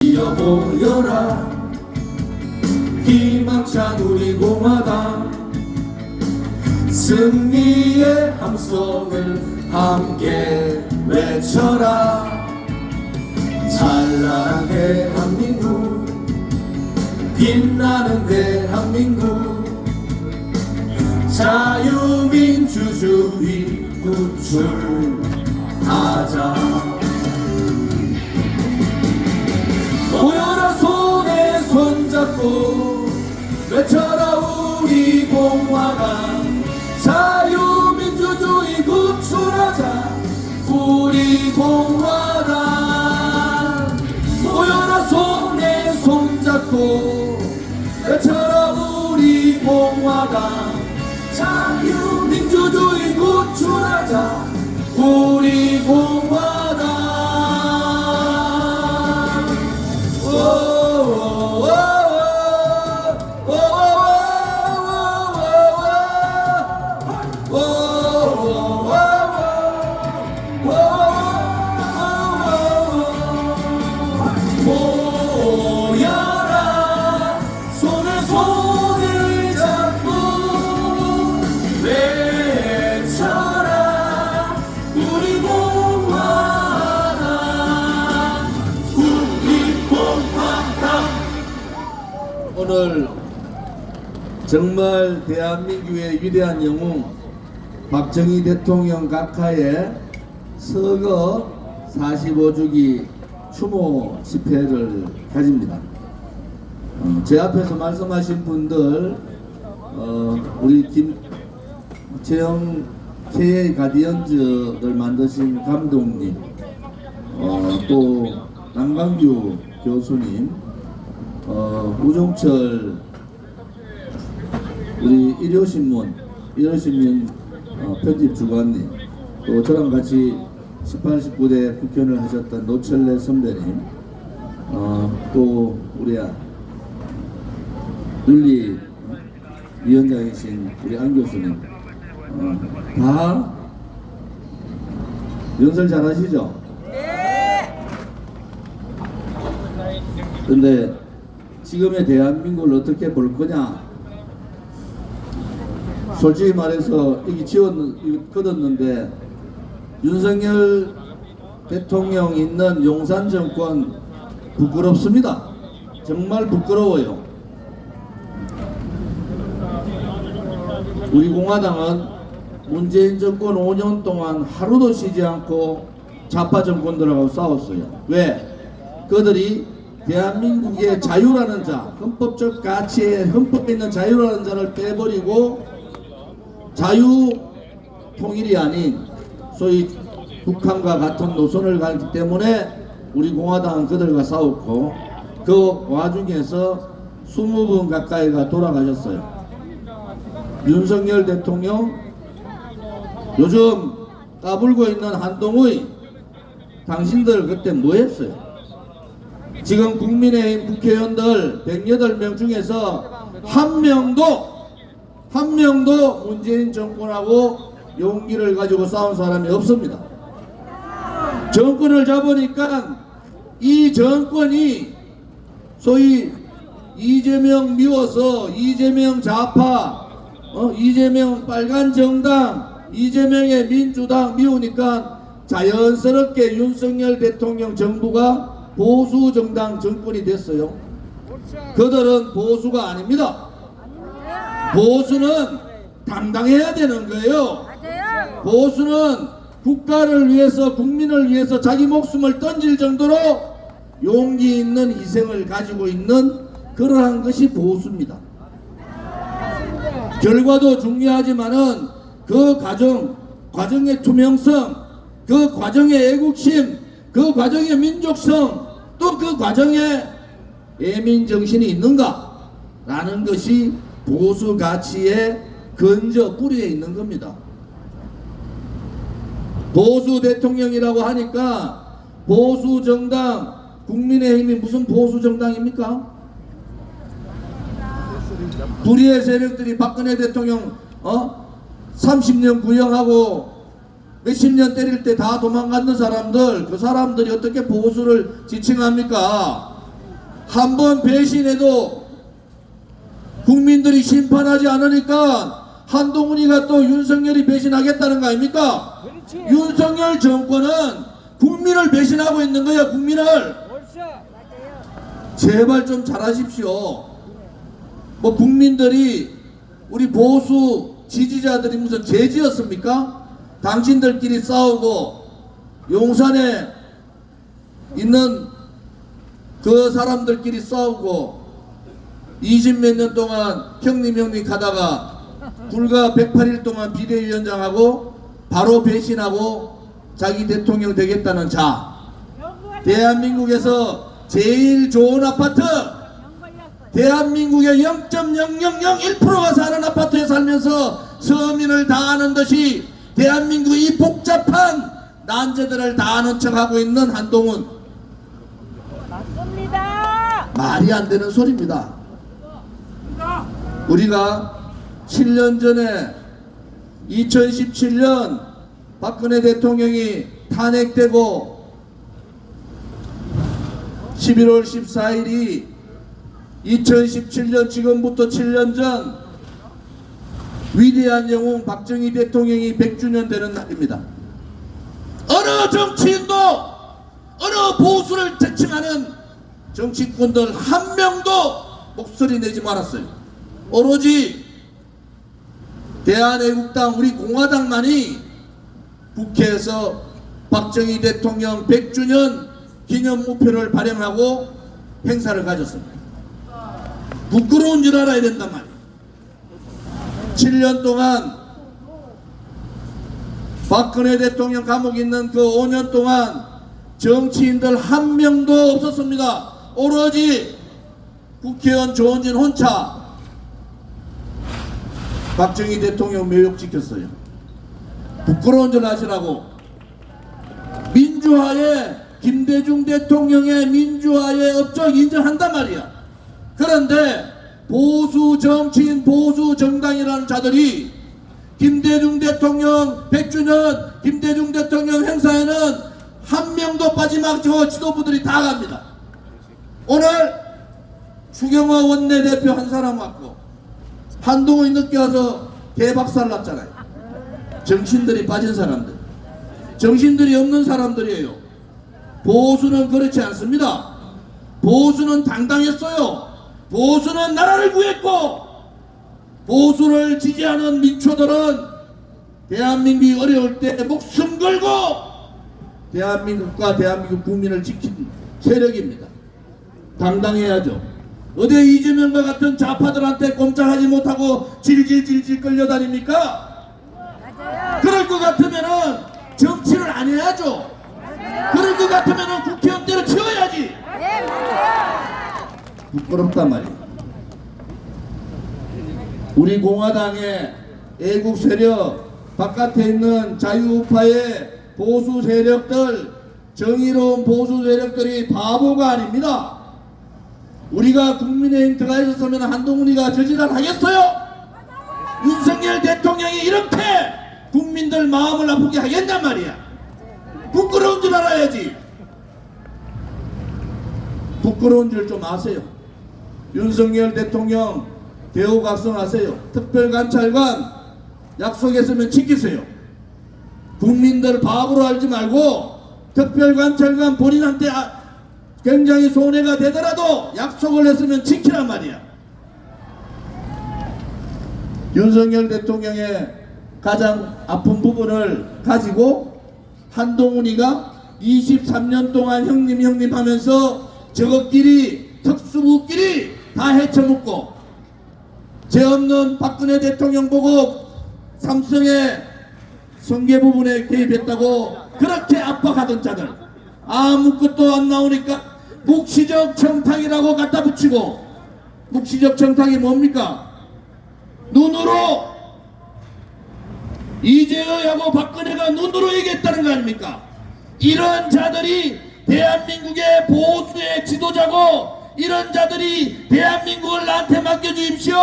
이어 보여라 희망찬 우리 공화당 승리의 함성을 함께 외쳐라. 찬란한 대한민국 빛나는 대한민국 자유민주주의 구출하자. 모여라 손에 손잡고 외쳐라 우리 공화당 자유민주주의 구출하자. 우리 공화당 모여라 손에 손잡고 외쳐라 우리 공화당 자유민주주의 구출하자. 우리 공화당 모여라 손에 손을 잡고 외쳐라 우리 공화당 우리 공화당. 오늘 정말 대한민국의 위대한 영웅 박정희 대통령 각하의 서거 45주기 추모 집회를 가집니다. 제 앞에서 말씀하신 분들 우리 김채영 KA 가디언즈를 만드신 감독님, 또 남강규 교수님, 우종철 우리 일요신문 편집 주관님, 또 저랑 같이 18, 19대 국회의원을 하셨던 노철래 선배님, 또 우리 윤리위원장이신 우리 안 교수님, 다 연설 잘하시죠? 네. 근데 지금의 대한민국을 어떻게 볼 거냐? 솔직히 말해서 이게 거뒀는데 윤석열 대통령 있는 용산 정권 부끄럽습니다. 정말 부끄러워요. 우리 공화당은 문재인 정권 5년 동안 하루도 쉬지 않고 좌파 정권들하고 싸웠어요. 왜? 그들이 대한민국의 자유라는 자, 헌법적 가치에 헌법에 있는 자유라는 자를 빼버리고 자유 통일이 아닌 소위 북한과 같은 노선을 가기 때문에 우리 공화당은 그들과 싸웠고, 그 와중에서 20분 가까이가 돌아가셨어요. 윤석열 대통령, 요즘 까불고 있는 한동훈, 당신들 그때 뭐 했어요? 지금 국민의힘 국회의원들 108명 중에서 한 명도 문재인 정권하고 용기를 가지고 싸운 사람이 없습니다. 정권을 잡으니까 이 정권이 소위 이재명 미워서 이재명 좌파, 이재명 빨간 정당, 이재명의 민주당 미우니까 자연스럽게 윤석열 대통령 정부가 보수 정당 정권이 됐어요. 그들은 보수가 아닙니다. 보수는 당당해야 되는 거예요. 보수는 국가를 위해서, 국민을 위해서 자기 목숨을 던질 정도로 용기 있는 희생을 가지고 있는 그러한 것이 보수입니다. 결과도 중요하지만은 그 과정의 투명성, 그 과정의 애국심, 그 과정의 민족성, 또 그 과정에 애민정신이 있는가? 라는 것이 보수 가치의 근저 뿌리에 있는 겁니다. 보수 대통령이라고 하니까 보수 정당, 국민의힘이 무슨 보수 정당입니까? 불의의 세력들이 박근혜 대통령 30년 구형하고 몇십 년 때릴 때 다 도망갔는 사람들, 그 사람들이 어떻게 보수를 지칭합니까? 한 번 배신해도 국민들이 심판하지 않으니까 한동훈이가 또 윤석열이 배신하겠다는 거 아닙니까? 윤석열 정권은 국민을 배신하고 있는 거야, 국민을. 제발 좀 잘하십시오. 뭐 국민들이 우리 보수 지지자들이 무슨 죄지었습니까? 당신들끼리 싸우고 용산에 있는 그 사람들끼리 싸우고 20몇 년 동안 형님 가다가 불과 108일 동안 비대위원장하고 바로 배신하고 자기 대통령 되겠다는 자, 대한민국에서 제일 좋은 아파트, 대한민국의 0.0001%가 사는 아파트에 살면서 서민을 다 아는 듯이 대한민국의 이 복잡한 난제들을 다 아는 척하고 있는 한동훈, 맞습니다. 말이 안 되는 소리입니다. 우리가 7년 전에 2017년 박근혜 대통령이 탄핵되고 11월 14일이 2017년 지금부터 7년 전 위대한 영웅 박정희 대통령이 100주년 되는 날입니다. 어느 정치인도 어느 보수를 지칭하는 정치꾼들 한 명도 목소리 내지 말았어요. 오로지 대한애국당 우리 공화당만이 국회에서 박정희 대통령 100주년 기념 무표를 발행하고 행사를 가졌습니다. 부끄러운 줄 알아야 된단 말이에요. 7년 동안 박근혜 대통령 감옥에 있는 그 5년 동안 정치인들 한 명도 없었습니다. 오로지 국회의원 조원진 혼자 박정희 대통령 묘역 지켰어요. 부끄러운 줄 아시라고. 민주화에 김대중 대통령의 민주화의 업적 인정한단 말이야. 그런데 보수 정치인, 보수 정당이라는 자들이 김대중 대통령 100주년 김대중 대통령 행사에는 한 명도 빠짐없이 지도부들이 다 갑니다. 오늘 추경호 원내대표 한 사람 왔고 한동훈이 늦게 와서 대박살 났잖아요. 정신들이 빠진 사람들, 정신들이 없는 사람들이에요. 보수는 그렇지 않습니다. 보수는 당당했어요. 보수는 나라를 구했고, 보수를 지지하는 민초들은 대한민국이 어려울 때 목숨 걸고 대한민국과 대한민국 국민을 지킨 세력입니다. 당당해야죠. 어디 이재명과 같은 좌파들한테 꼼짝하지 못하고 질질질질 끌려다닙니까? 그럴 것 같으면은 정치를 안 해야죠. 그럴 것 같으면은 국회의원 때려치워야지. 부끄럽단 말이에요. 우리 공화당의 애국 세력, 바깥에 있는 자유우파의 보수 세력들, 정의로운 보수 세력들이 바보가 아닙니다. 우리가 국민의힘 들어가 있었으면 한동훈이가 저지랄 하겠어요? 윤석열 대통령이 이렇게 국민들 마음을 아프게 하겠단 말이야. 부끄러운 줄 알아야지. 부끄러운 줄 좀 아세요. 윤석열 대통령 대우각성하세요. 특별감찰관 약속했으면 지키세요. 국민들 바보로 알지 말고 특별감찰관 본인한테 굉장히 손해가 되더라도 약속을 했으면 지키란 말이야. 윤석열 대통령의 가장 아픈 부분을 가지고 한동훈이가 23년 동안 형님 하면서 저것끼리 특수부끼리 다 헤쳐먹고 죄 없는 박근혜 대통령 보고 삼성의 성계 부분에 개입했다고 그렇게 압박하던 자들 아무것도 안 나오니까 묵시적 청탁이라고 갖다 붙이고, 묵시적 청탁이 뭡니까? 눈으로 이재호하고 박근혜가 눈으로 얘기했다는 거 아닙니까? 이런 자들이 대한민국의 보수의 지도자고, 이런 자들이 대한민국을 나한테 맡겨주십시오,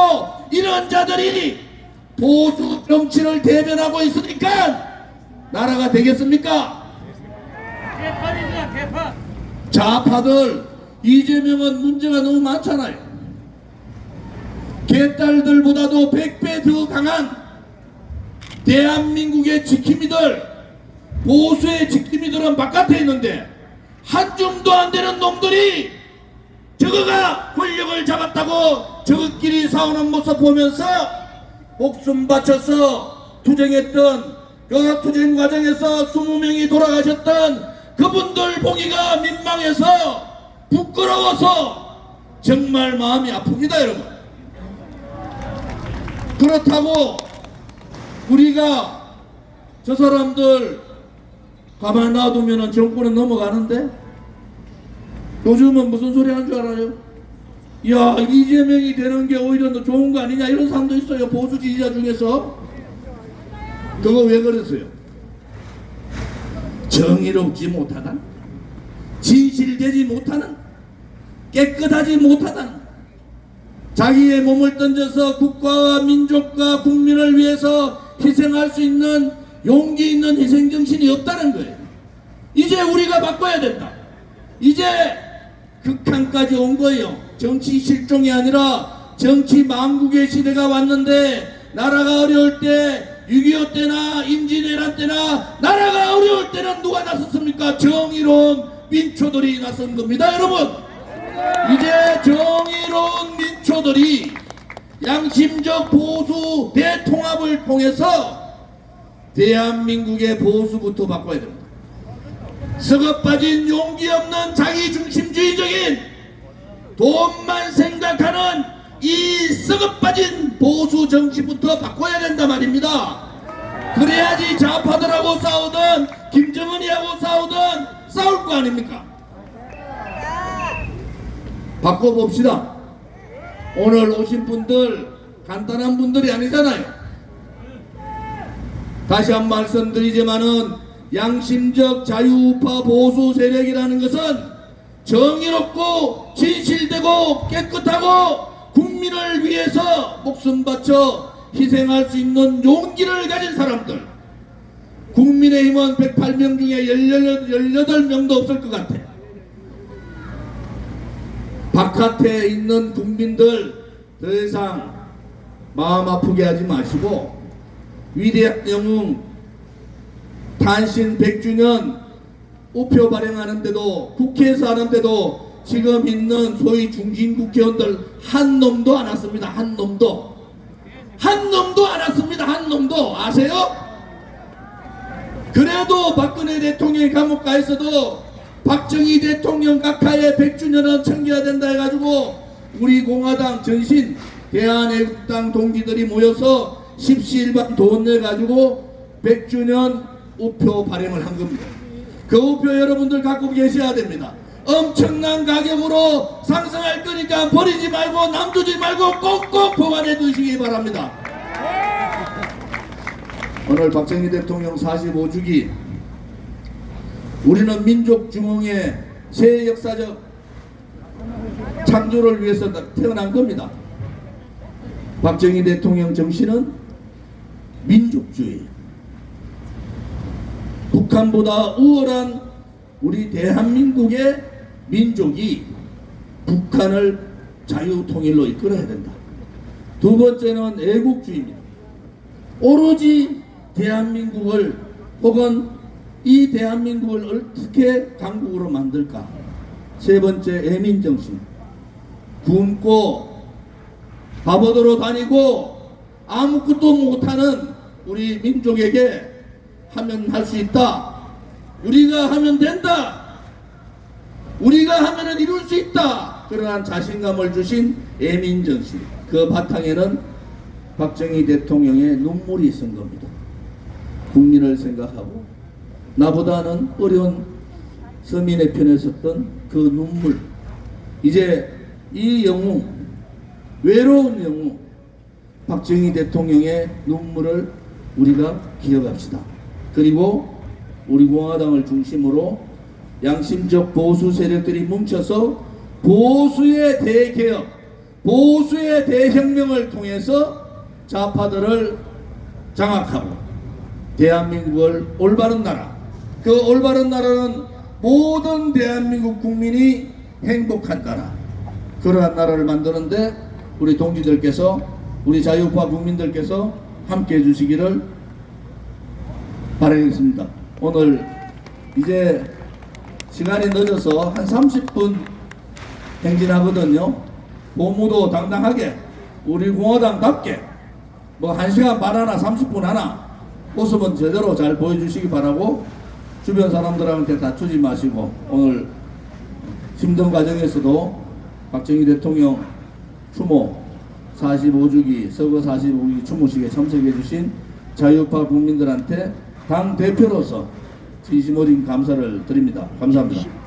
이런 자들이 보수 정치를 대변하고 있으니까 나라가 되겠습니까? 개판입니다, 개판. 좌파들 이재명은 문제가 너무 많잖아요. 개딸들보다도 100배 더 강한 대한민국의 지킴이들, 보수의 지킴이들은 바깥에 있는데 한 줌도 안 되는 놈들이 저거가 권력을 잡았다고 저것끼리 싸우는 모습 보면서 목숨 바쳐서 투쟁했던 그 투쟁 과정에서 20명이 돌아가셨던 그분들 보기가 민망해서 부끄러워서 정말 마음이 아픕니다, 여러분. 그렇다고 우리가 저 사람들 가만 놔두면 정권은 넘어가는데 요즘은 무슨 소리 하는 줄 알아요? 야, 이재명이 되는 게 오히려 더 좋은 거 아니냐 이런 사람도 있어요. 보수 지지자 중에서. 그거 왜 그랬어요? 정의롭지 못하다, 진실되지 못하는, 깨끗하지 못하다, 자기의 몸을 던져서 국가와 민족과 국민을 위해서 희생할 수 있는 용기 있는 희생정신이 없다는 거예요. 이제 우리가 바꿔야 된다. 이제 극한까지 온 거예요. 정치 실종이 아니라 정치 망국의 시대가 왔는데, 나라가 어려울 때 6.25 때나 임진왜란 때나 나라가 어려울 때는 누가 나섰습니까? 정의로운 민초들이 나선 겁니다, 여러분. 이제 정의로운 민초들이 양심적 보수 대통합을 통해서 대한민국의 보수부터 바꿔야 됩니다. 썩어 빠진 용기 없는 자기중심주의적인 돈만 생각하는 이 썩어 빠진 보수 정치부터 바꿔야 된단 말입니다. 그래야지 좌파들하고 싸우든 김정은이하고 싸우든 싸울 거 아닙니까? 바꿔봅시다. 오늘 오신 분들 간단한 분들이 아니잖아요. 다시 한 번 말씀드리지만은 양심적 자유우파 보수 세력이라는 것은 정의롭고 진실되고 깨끗하고 국민을 위해서 목숨 바쳐 희생할 수 있는 용기를 가진 사람들. 국민의힘은 108명 중에 18명도 없을 것 같아. 바깥에 있는 국민들 더 이상 마음 아프게 하지 마시고, 위대한 영웅 탄신 100주년 우표 발행하는데도, 국회에서 하는데도 지금 있는 소위 중진 국회의원들 한 놈도 안 왔습니다. 한 놈도 안 왔습니다. 한 놈도. 아세요? 그래도 박근혜 대통령이 감옥 가 있어도 박정희 대통령 각하의 100주년은 챙겨야 된다 해가지고 우리 공화당 전신 대한애국당 동지들이 모여서 십시일반 돈 내가지고 100주년 우표 발행을 한 겁니다. 그 우표 여러분들 갖고 계셔야 됩니다. 엄청난 가격으로 상승할 거니까 버리지 말고 남주지 말고 꼭꼭 보관해 두시기 바랍니다. 오늘 박정희 대통령 45주기, 우리는 민족중흥의 새 역사적 창조를 위해서 태어난 겁니다. 박정희 대통령 정신은 민족주의, 북한보다 우월한 우리 대한민국의 민족이 북한을 자유통일로 이끌어야 된다. 두 번째는 애국주의입니다. 오로지 대한민국을, 혹은 이 대한민국을 어떻게 강국으로 만들까. 세 번째 애민정신. 굶고 바보도로 다니고 아무것도 못하는 우리 민족에게 하면 할 수 있다. 우리가 하면 된다. 우리가 하면은 이룰 수 있다. 그러한 자신감을 주신 애민정신. 그 바탕에는 박정희 대통령의 눈물이 있은 겁니다. 국민을 생각하고 나보다는 어려운 서민의 편에 섰던 그 눈물. 이제 이 영웅, 외로운 영웅 박정희 대통령의 눈물을 우리가 기억합시다. 그리고 우리 공화당을 중심으로 양심적 보수 세력들이 뭉쳐서 보수의 대개혁, 보수의 대혁명을 통해서 좌파들을 장악하고 대한민국을 올바른 나라, 그 올바른 나라는 모든 대한민국 국민이 행복한 나라, 그러한 나라를 만드는데 우리 동지들께서, 우리 자유우파 국민들께서 함께 해주시기를 바라겠습니다. 오늘 이제 시간이 늦어서 한 30분 행진하거든요. 고무도 당당하게 우리 공화당답게 뭐 1시간 반 하나 30분 하나 모습은 제대로 잘 보여주시기 바라고, 주변 사람들한테 다투지 마시고 오늘 힘든 과정에서도 박정희 대통령 추모 45주기 서거 45주기 추모식에 참석해 주신 자유우파 국민들한테 당 대표로서 진심 어린 감사를 드립니다. 감사합니다.